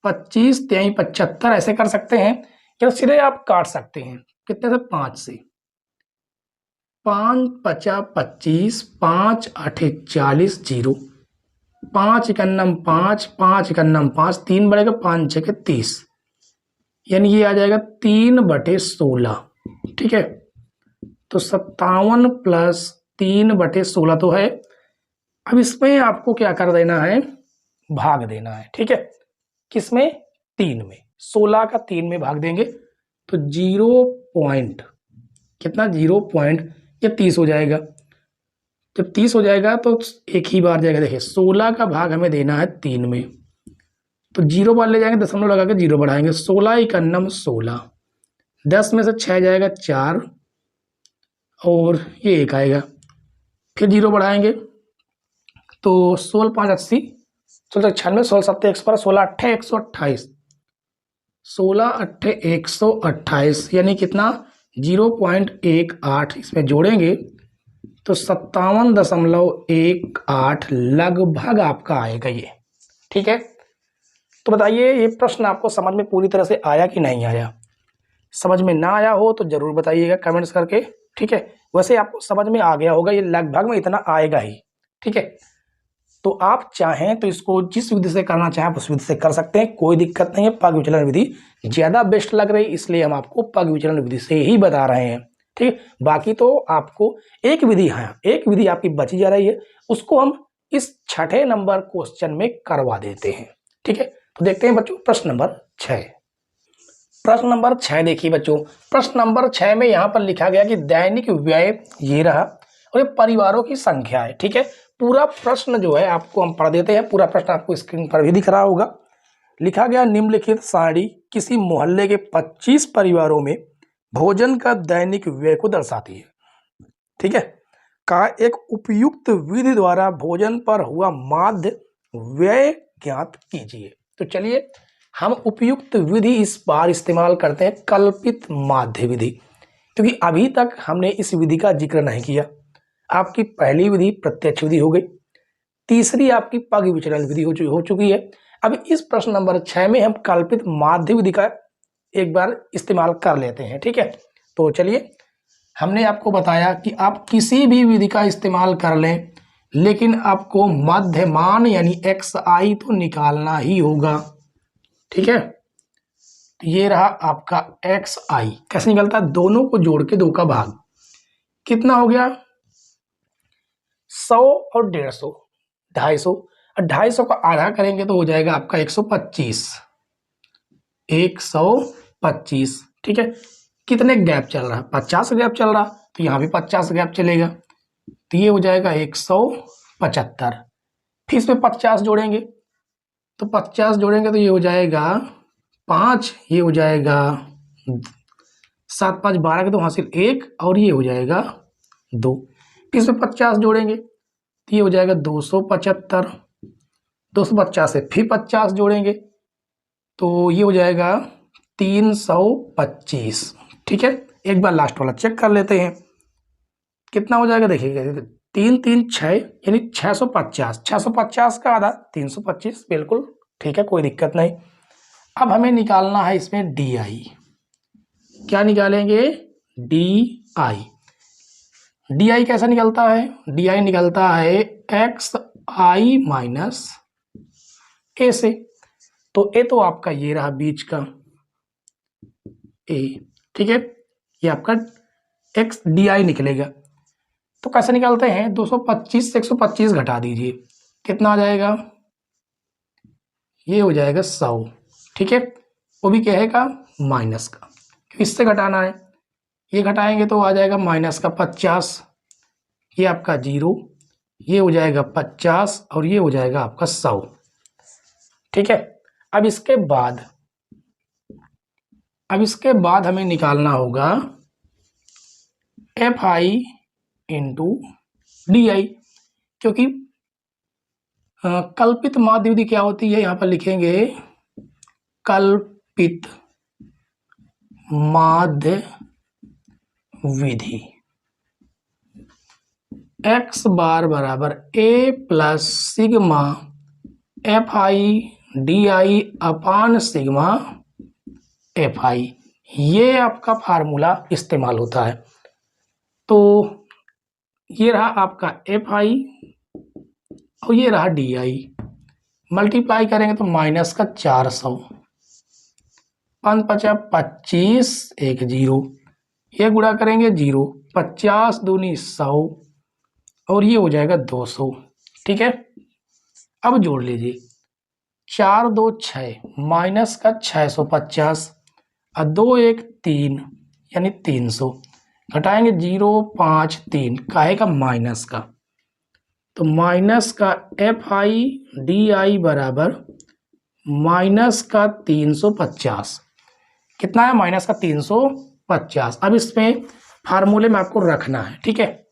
25 3 75, ऐसे कर सकते हैं, या सीधे आप काट सकते हैं, कितने से 5 से, 5 50 25 5 8 40 0, 5 51 5 5 51 5, 3 बढ़ेगा 5 6 30, यानी ये आ जाएगा 3/16। ठीक है, तो 57 प्लस 3/16 तो है। अब इसमें आपको क्या कर देना है, भाग देना है। ठीक है, किसमें 3 में, 16 का 3 में भाग देंगे तो 0 पॉइंट कितना 0 पॉइंट ये 30 हो जाएगा। जब 30 हो जाएगा तो एक ही बार जाएगा, देखिए 16 का भाग हमें देना है 3 में, तो 0 बार ले जाएंगे, दशमलव लगा के 0 बढ़ाएंगे, 16 51 16, 10 में से 6 जाएगा 4, और ये 1 आएगा, फिर 0 बढ़ाएंगे तो 16 5 80, 16 96, 16 7 112, 16 8 128, 16 8 128, यानी कितना 0.18, इसमें जोड़ेंगे तो 57.18 लगभग आपका आएगा ये। ठीक है, तो बताइए ये प्रश्न आपको समझ में पूरी तरह से आया कि नहीं आया? समझ में ना आया हो तो जरूर बताइएगा कमेंट्स करके। ठीक है, वैसे आपको समझ में आ गया होगा, ये लगभग में इतना आएगा ही। ठीक है, तो आप चाहें तो इसको जिस विधि से करना चाहें आप उस विधि से कर सकते हैं, कोई दिक्कत नहीं है। पग विचलन विधि ज़्यादा बेस्ट लग रही, इसलिए हम आपको पग विचलन विधि से ही बता रहे हैं। ठीक है, बाकी तो आपको एक विधि है, एक विधि आपकी बची जा रही है, उसको हम इस 6ठे नंबर क्वेश्चन में करवा देते हैं। ठीक है, तो देखते हैं बच्चों प्रश्न नंबर 6। प्रश्न नंबर 6 देखिए बच्चों, प्रश्न नंबर 6 में यहाँ पर लिखा गया कि दैनिक व्यय ये रहा और ये परिवारों की संख्या है। ठीक है, पूरा प्रश्न जो है आपको हम पढ़ देते हैं, पूरा प्रश्न आपको स्क्रीन पर भी दिख रहा होगा। लिखा गया निम्नलिखित सारणी किसी मोहल्ले के 25 परिवारों में भोजन का दैनिक व्यय को दर्शाती है। ठीक है, का एक उपयुक्त विधि द्वारा भोजन पर हुआ माध्य व्यय ज्ञात कीजिए। तो चलिए हम उपयुक्त विधि इस बार इस्तेमाल करते हैं, कल्पित माध्य विधि, क्योंकि अभी तक हमने इस विधि का जिक्र नहीं किया। आपकी पहली विधि प्रत्यक्ष विधि हो गई, तीसरी आपकी पग विचलन विधि हो चुकी है। अब इस प्रश्न नंबर 6 में हम कल्पित माध्य विधि का एक बार इस्तेमाल कर लेते हैं। ठीक है, तो चलिए हमने आपको बताया कि आप किसी भी विधि का इस्तेमाल कर लें, लेकिन आपको मध्यमान यानी xi तो निकालना ही होगा। ठीक है, तो ये रहा आपका xi। कैसे निकलता है? दोनों को जोड़ के 2 का भाग। कितना हो गया? 100 और 150, 250। और 250 का आधा करेंगे तो हो जाएगा आपका 125। 125। ठीक है, कितने गैप चल रहा है? 50 गैप चल रहा, तो यहाँ भी 50 गैप चलेगा, तो ये हो जाएगा 175। फिर इसमें 50 जोड़ेंगे, तो 50 जोड़ेंगे तो ये हो जाएगा 5, ये हो जाएगा 7 5 12 के, तो हासिल 1, और ये हो जाएगा 2। फिर इसमें 50 जोड़ेंगे तो ये हो जाएगा 275। 250 से फिर 50 जोड़ेंगे तो ये हो जाएगा 325। ठीक है, एक बार लास्ट वाला चेक कर लेते हैं कितना हो जाएगा। देखिएगा 3 3 6 यानी 650। 650 का आधा 325, बिल्कुल ठीक है, कोई दिक्कत नहीं। अब हमें निकालना है इसमें डी। क्या निकालेंगे? डी कैसा निकलता है? डी निकलता है xi माइनस ए से। तो ए तो आपका ये रहा बीच का ए। ठीक है, ये आपका एक्स डी निकलेगा। तो कैसे निकालते हैं? 225 से 125 घटा दीजिए, कितना आ जाएगा? ये हो जाएगा 100। ठीक है, वो भी क्या है का? माइनस का, इससे घटाना है। ये घटाएंगे तो आ जाएगा माइनस का 50, ये आपका 0, ये हो जाएगा 50, और ये हो जाएगा आपका 100। ठीक है, अब इसके बाद हमें निकालना होगा F I into D I, क्योंकि कल्पित माध्य विधि क्या होती है? यहां पर लिखेंगे कल्पित माध्य विधि x बार बराबर a plus sigma F I D I upon sigma F आई। ये आपका फार्मूला इस्तेमाल होता है। तो ये रहा आपका एफ आई और ये रहा डी आई। मल्टीप्लाई करेंगे तो माइनस का 400, 5 5 25, 1 0, ये गुणा करेंगे 0, 50 दूनी 100, और ये हो जाएगा 200। ठीक है, अब जोड़ लीजिए 4 2 6 माइनस का 650 और 2 1 3 यानी 300, घटाएंगे 0 5 3, काहे का? माइनस का। तो माइनस का एफ आई डी आई बराबर माइनस का 350। कितना है? माइनस का 350। अब इसमें फार्मूले में आपको रखना है। ठीक है,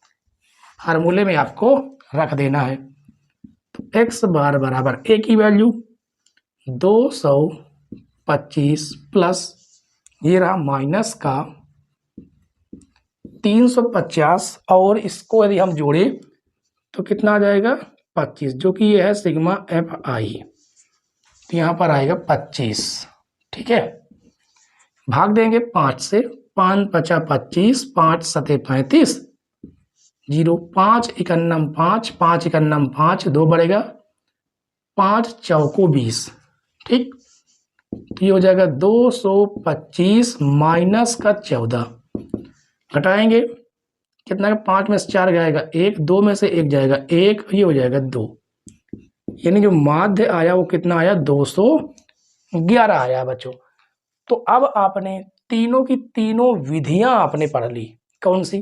फार्मूले में आपको रख देना है। तो x बार बराबर a की वैल्यू 225 प्लस ये रहा माइनस का 350, और इसको यदि हम जोड़े तो कितना आ जाएगा? 25, जो कि ये है सिग्मा एफ आई, तो यहाँ पर आएगा 25। ठीक है, भाग देंगे 5 से, 5 5 25, 5 7 35, 0 5 51 5, 5 51 5, 2 बढ़ेगा 5 चौको 20। ठीक, तो ये हो जाएगा 225 माइनस का 14, घटाएंगे कितना का? 5 में से 4 जाएगा 1, 2 में से 1 जाएगा 1, ये हो जाएगा 2, यानी जो माध्य आया वो कितना आया? 211 आया बच्चों। तो अब आपने तीनों की तीनों विधियां आपने पढ़ ली। कौन सी?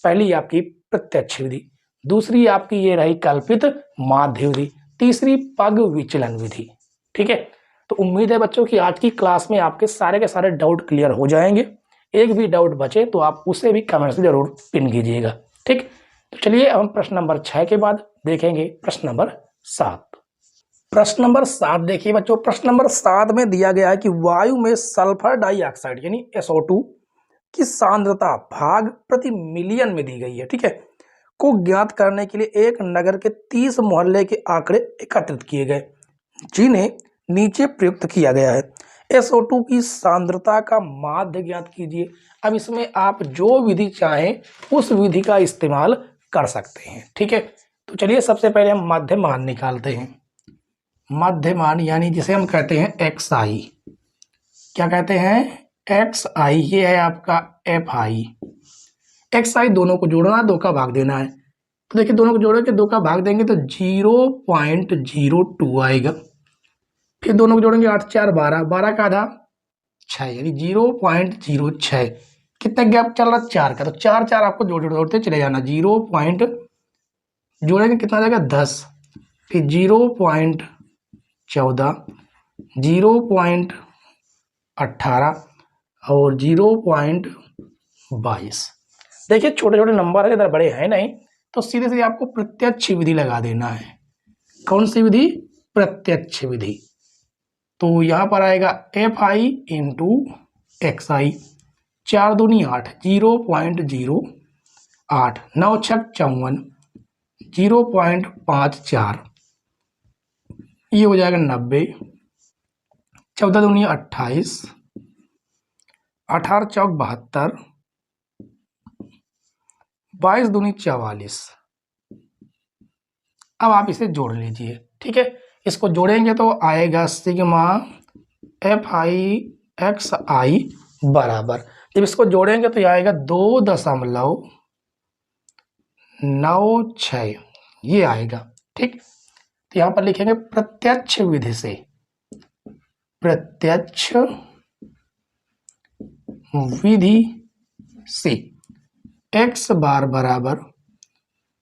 पहली आपकी प्रत्यक्ष विधि, दूसरी आपकी ये रही कल्पित माध्य विधि, तीसरी पग विचलन विधि। ठीक है, तो उम्मीद है बच्चों कि आज की क्लास में आपके सारे के सारे डाउट क्लियर हो जाएंगे। एक भी डाउट बचे तो आप उसे भी कमेंट्स में जरूर पिन कीजिएगा। ठीक, तो चलिए अब हम प्रश्न नंबर 6 के बाद देखेंगे प्रश्न नंबर 7। प्रश्न नंबर 7 देखिए बच्चों, प्रश्न नंबर 7 में दिया गया है कि वायु में सल्फर डाइऑक्साइड यानी SO2 की सांद्रता भाग प्रति मिलियन में दी गई है। ठीक है, को ज्ञात करने के लिए एक नगर के 30 मोहल्ले के आंकड़े एकत्रित किए गए, जिन्हें नीचे प्रयुक्त किया गया है। SO2 की सांद्रता का माध्य ज्ञात कीजिए। अब इसमें आप जो विधि चाहें उस विधि का इस्तेमाल कर सकते हैं, ठीक है। तो चलिए सबसे पहले हम माध्यमान निकालते हैं। माध्यमान यानी जिसे हम कहते हैं XI, क्या कहते हैं, XI, ये है आपका FI। XI दोनों को जोड़ना, 2 का भाग देना है। तो देखिए दोनों को जोड़ के 2 का भाग देंगे तो 0.02 आएगा। फिर दोनों को जोड़ेंगे 8 4 12, 12 का आधा 6, यानी 0.06। कितना गैप चल रहा है, 4 का, तो 4 4 आपको जोड़ते चले जाना। 0 पॉइंट जोड़ेंगे कितना जाएगा 10, फिर 0.14, 0.18 और 0.22। देखिए छोटे छोटे नंबर है, इधर बड़े हैं नहीं, तो सीधे सीधे आपको प्रत्यक्ष विधि लगा देना है। कौन सी विधि, प्रत्यक्ष विधि। तो यहां पर आएगा FI इंटू XI, 4 दूनी 8, 0.08, 9 छक 54, 0.54, ये हो जाएगा 90, 14 दूनी 28, 18 चौक 72, 22 दूनी 44। अब आप इसे जोड़ लीजिए, ठीक है। इसको जोड़ेंगे तो आएगा सिग्मा FI XI बराबर, जब इसको जोड़ेंगे तो आएगा 2.96, ये आएगा, ठीक। तो यहां पर लिखेंगे प्रत्यक्ष विधि से, प्रत्यक्ष विधि से x बार बराबर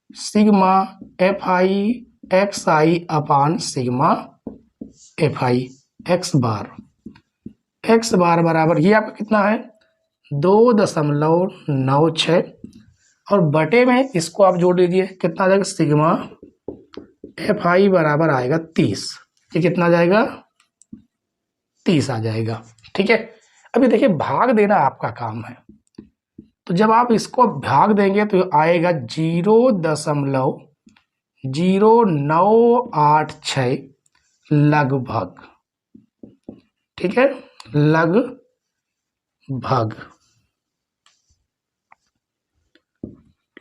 सिग्मा FI XI अपान सिग्मा FI x बार बराबर, ये आपका कितना है 2.96, और बटे में इसको आप जोड़ लीजिए, कितना आ जाएगा, सिग्मा FI बराबर आएगा 30, ये कितना आ जाएगा 30 आ जाएगा, ठीक है। अभी देखिए भाग देना आपका काम है, तो जब आप इसको भाग देंगे तो आएगा 0.0986 लगभग, ठीक है,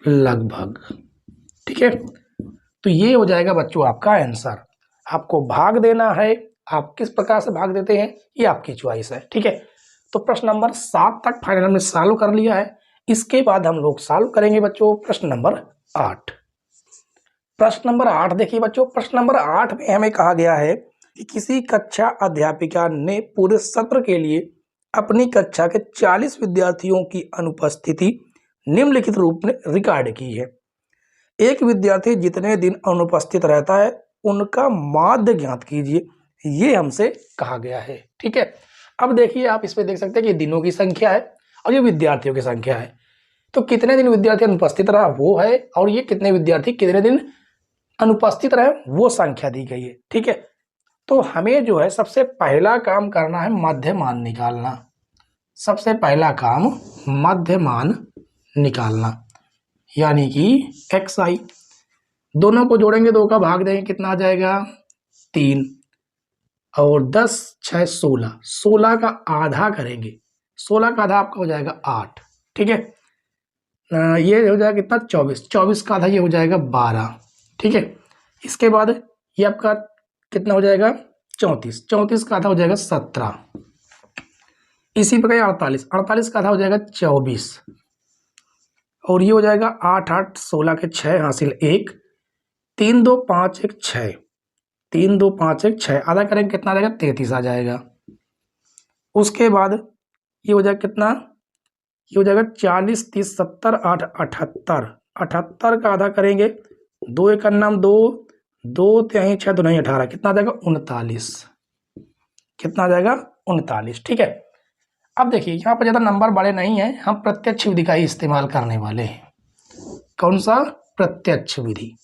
लगभग, ठीक है। तो ये हो जाएगा बच्चों आपका आंसर। आपको भाग देना है, आप किस प्रकार से भाग देते हैं ये आपकी चॉइस है, ठीक है। तो प्रश्न नंबर 7 तक फाइनल हमने सॉल्व कर लिया है। इसके बाद हम लोग सॉल्व करेंगे बच्चों प्रश्न नंबर 8। प्रश्न नंबर 8 देखिए बच्चों, प्रश्न नंबर 8 में हमें कहा गया है कि किसी कक्षा अध्यापिका ने पूरे सत्र के लिए अपनी कक्षा के 40 विद्यार्थियों की अनुपस्थिति निम्नलिखित रूप में रिकॉर्ड की है। एक विद्यार्थी जितने दिन अनुपस्थित रहता है उनका माध्य ज्ञात कीजिए, ये हमसे कहा गया है, ठीक है। अब देखिए आप इसमें देख सकते हैं कि दिनों की संख्या है और ये विद्यार्थियों की संख्या है। तो कितने दिन विद्यार्थी अनुपस्थित रहा वो है, और ये कितने विद्यार्थी कितने दिन अनुपस्थित रहे वो संख्या दी गई है, ठीक है। तो हमें जो है सबसे पहला काम करना है मध्यमान निकालना। सबसे पहला काम मध्यमान निकालना, यानी कि XI, दोनों को जोड़ेंगे 2 का भाग देंगे कितना आ जाएगा 3, और 10 6 16, 16 का आधा करेंगे, 16 का आधा आपका हो जाएगा 8, ठीक है। ये हो जाएगा कितना 24, 24 का आधा ये हो जाएगा 12, ठीक है। इसके बाद ये आपका कितना हो जाएगा 34, 34 का आधा हो जाएगा 17, इसी प्रकार 48, 48 का आधा हो जाएगा 24, और ये हो जाएगा 8 8 16 के 6 हासिल 1, 3 2 5 1 6, 3 2 5 1 6, आधा करेंगे कितना आ जाएगा 33 आ जाएगा। उसके बाद ये हो जाएगा कितना, ये हो जाएगा 40 30 70 8 78, 78 का आधा करेंगे 2 1 नाम 2 2 3 6 2 नहीं 18, कितना आ जाएगा 39, कितना आ जाएगा 39, ठीक है। अब देखिए यहाँ पर ज़्यादा नंबर बड़े नहीं है, हम प्रत्यक्ष विधि का ही इस्तेमाल करने वाले हैं। कौन सा, प्रत्यक्ष विधि,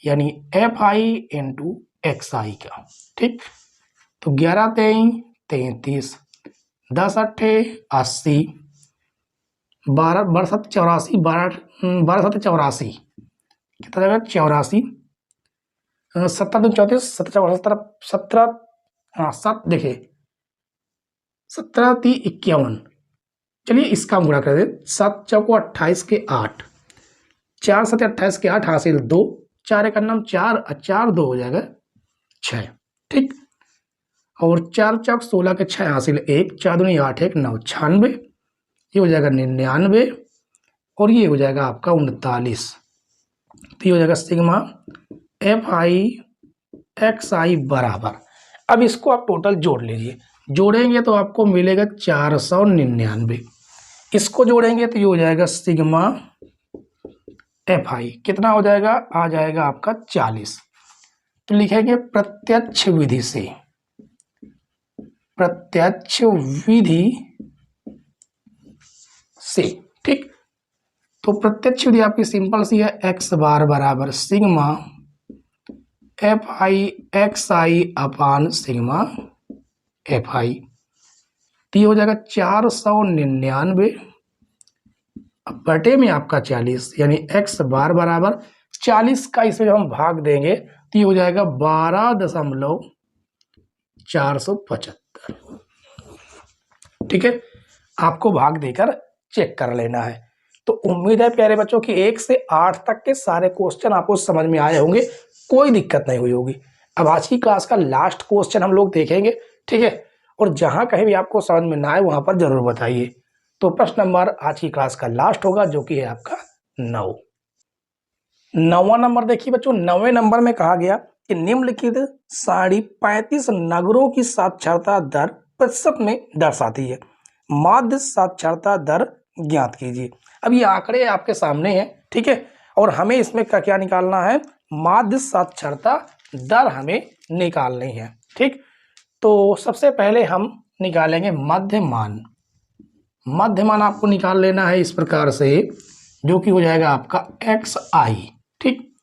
यानी FI इंटू XI का, ठीक। तो 11 3 33, 10 8 80, 12 12 7 84, 12 7 84, कितना जाएगा 84, 7 2 34, 17 17, हाँ 7, देखिए 17 3 51। चलिए इसका हम गुणा कर दे, 7 चौको 28 के 8, 4 7 28 के 8 हासिल 2, 4 एक अन्नम 4, 4 2 हो जाएगा 6। ठीक, और 4 चौक 16 के 6 हासिल 1, 4 दूनी 8 1 9 96, ये हो जाएगा 99, और ये हो जाएगा आपका 39। तो ये हो जाएगा सिग्मा एफ आई एक्स आई बराबर, अब इसको आप टोटल जोड़ लीजिए, जोड़ेंगे तो आपको मिलेगा 499, इसको जोड़ेंगे तो ये हो जाएगा सिग्मा एफ आई कितना हो जाएगा, आ जाएगा आपका 40। तो लिखेंगे प्रत्यक्ष विधि से, प्रत्यक्ष विधि से। ठीक, तो प्रत्यक्ष विधि आपकी सिंपल सी है, एक्स बार बराबर सिग्मा एफ आई एक्स आई अपान सिग्मा एफ आई। तो ये हो जाएगा 499 बटे में आपका 40, यानी एक्स बार बराबर 40 का इसमें जब हम भाग देंगे तो ये हो जाएगा 12.475। ठीक है, आपको भाग देकर चेक कर लेना है। तो उम्मीद है प्यारे बच्चों की 1 से 8 तक के सारे क्वेश्चन आपको समझ में आए होंगे, कोई दिक्कत नहीं हुई होगी। अब आज की क्लास का लास्ट क्वेश्चन हम लोग देखेंगे। ठीक है, और जहां कहीं भी आपको समझ में ना आए वहां पर जरूर बताइए। तो प्रश्न नंबर आज की क्लास का लास्ट होगा, जो कि है आपका 9। 9वां नंबर देखिए बच्चों, 9वें नंबर में कहा गया कि निम्नलिखित साड़ी 35 नगरों की साक्षरता दर प्रतिशत में दर्शाती है, माध्य साक्षरता दर ज्ञात कीजिए। अब ये आंकड़े आपके सामने हैं। ठीक है, और हमें इसमें क्या निकालना है, माध्य साक्षरता दर हमें निकालनी है। ठीक, तो सबसे पहले हम निकालेंगे मध्यमान। मध्यमान आपको निकाल लेना है इस प्रकार से, जो कि हो जाएगा आपका एक्स आई। ठीक,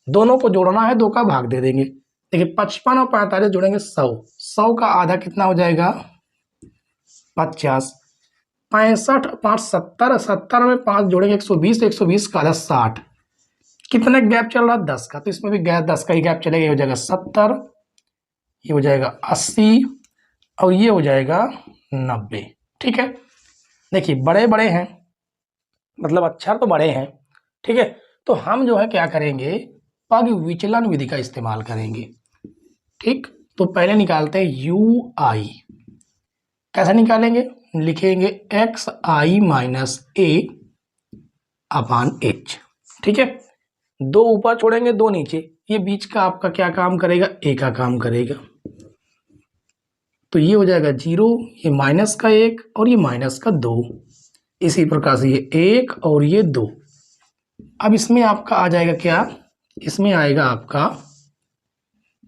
दोनों को जोड़ना है, 2 का भाग दे देंगे। देखिए 55 और 45 जोड़ेंगे 100, 100 का आधा कितना हो जाएगा 50, 65 5 70, 70 में 5 जोड़ेंगे 120, 120 का आधा 60। कितने गैप चल रहा है 10 का, तो इसमें भी गैप 10 का ही गैप चलेगा। ये हो जाएगा 70, ये हो जाएगा 80, और ये हो जाएगा 90। ठीक है, देखिए बड़े बड़े हैं, मतलब अक्षर तो बड़े हैं। ठीक है, तो हम जो है क्या करेंगे, पग विचलन विधि का इस्तेमाल करेंगे। ठीक, तो पहले निकालते हैं यू आई। कैसे निकालेंगे, लिखेंगे एक्स आई माइनस ए अपान एच। ठीक है, 2 ऊपर छोड़ेंगे 2 नीचे, ये बीच का आपका क्या काम करेगा, ए का काम करेगा। तो ये हो जाएगा 0, ये माइनस का 1 और ये माइनस का 2, इसी प्रकार से ये 1 और ये 2। अब इसमें आपका आ जाएगा क्या, इसमें आएगा आपका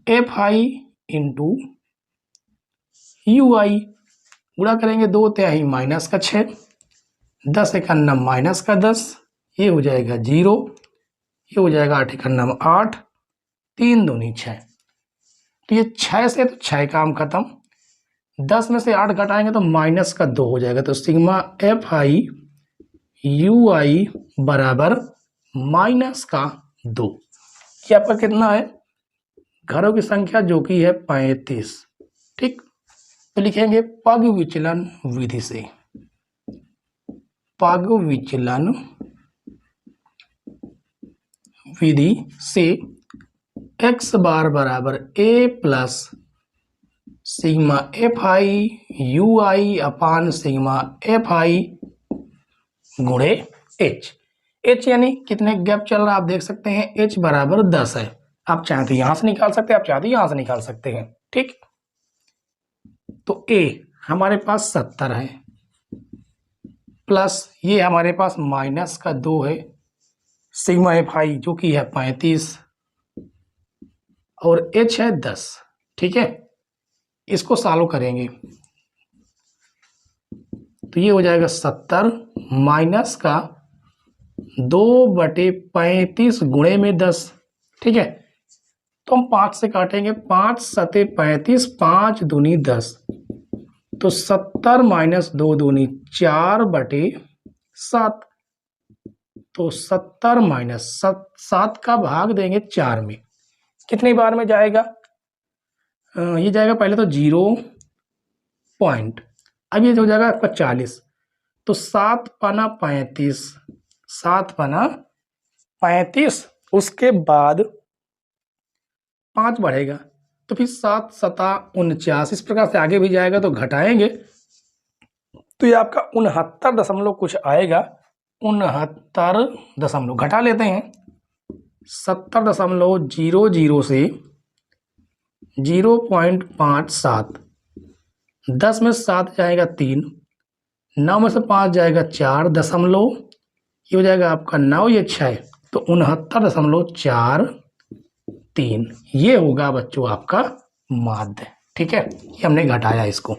एफ आई इंटू यू आई, गुणा करेंगे 2 तिहाई माइनस का 6, 10 एक अन्नम माइनस का 10, ये हो जाएगा 0, ये हो जाएगा 8 एक अन्नम 8, 3 दूनी 6। तो ये 6 से तो 6 काम खत्म, 10 में से 8 घटाएंगे तो माइनस का 2 हो जाएगा। तो सिग्मा एफ आई यू आई बराबर माइनस का 2। ये आपका कितना है, घरों की संख्या जो कि है 35। ठीक, तो लिखेंगे पग विचलन विधि से, पग विचलन विधि से x बार बराबर a plus sigma F I U I upon sigma F आई गुणे h। h यानी कितने गैप चल रहा है आप देख सकते हैं, h बराबर 10 है। आप चाहें तो यहां से निकाल सकते हैं, आप चाहें तो यहां से निकाल सकते हैं। ठीक, तो a हमारे पास 70 है, प्लस ये हमारे पास माइनस का 2 है, सिग्मा एफ आई जो कि है 35 और h है 10। ठीक है, इसको सॉल्व करेंगे तो ये हो जाएगा 70 माइनस का 2/35 गुणे में 10। ठीक है, तो हम 5 से काटेंगे, 5 सते 35, 5 दूनी 10, तो 70 माइनस 2 दूनी 4/7। तो 70 माइनस 7 का भाग देंगे 4 में, कितनी बार में जाएगा, ये जाएगा पहले तो 0 पॉइंट, अब ये हो जाएगा आपका 40, तो 7 पना 35, 7 पना 35, उसके बाद 5 बढ़ेगा तो फिर 7 सता 49, इस प्रकार से आगे भी जाएगा तो घटाएंगे तो ये आपका 69 दशमलव कुछ आएगा। 69 दशमलव घटा लेते हैं, 70.00 से 0.57, 10 में 7 जाएगा 3, 9 में से 5 जाएगा 4 दशमलव, ये हो जाएगा आपका 9, ये 6, तो 69.43, ये होगा बच्चों आपका माध्य। ठीक है, ये हमने घटाया इसको।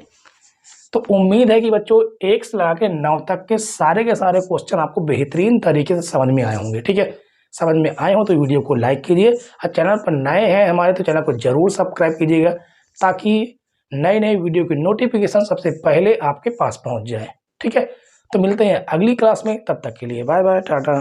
तो उम्मीद है कि बच्चों 1 से लगा के 9 तक के सारे क्वेश्चन आपको बेहतरीन तरीके से समझ में आए होंगे। ठीक है, समझ में आए हो तो वीडियो को लाइक कीजिए, और चैनल पर नए हैं हमारे तो चैनल को जरूर सब्सक्राइब कीजिएगा, ताकि नए नए वीडियो की नोटिफिकेशन सबसे पहले आपके पास पहुंच जाए। ठीक है, तो मिलते हैं अगली क्लास में, तब तक के लिए बाय बाय, टाटा।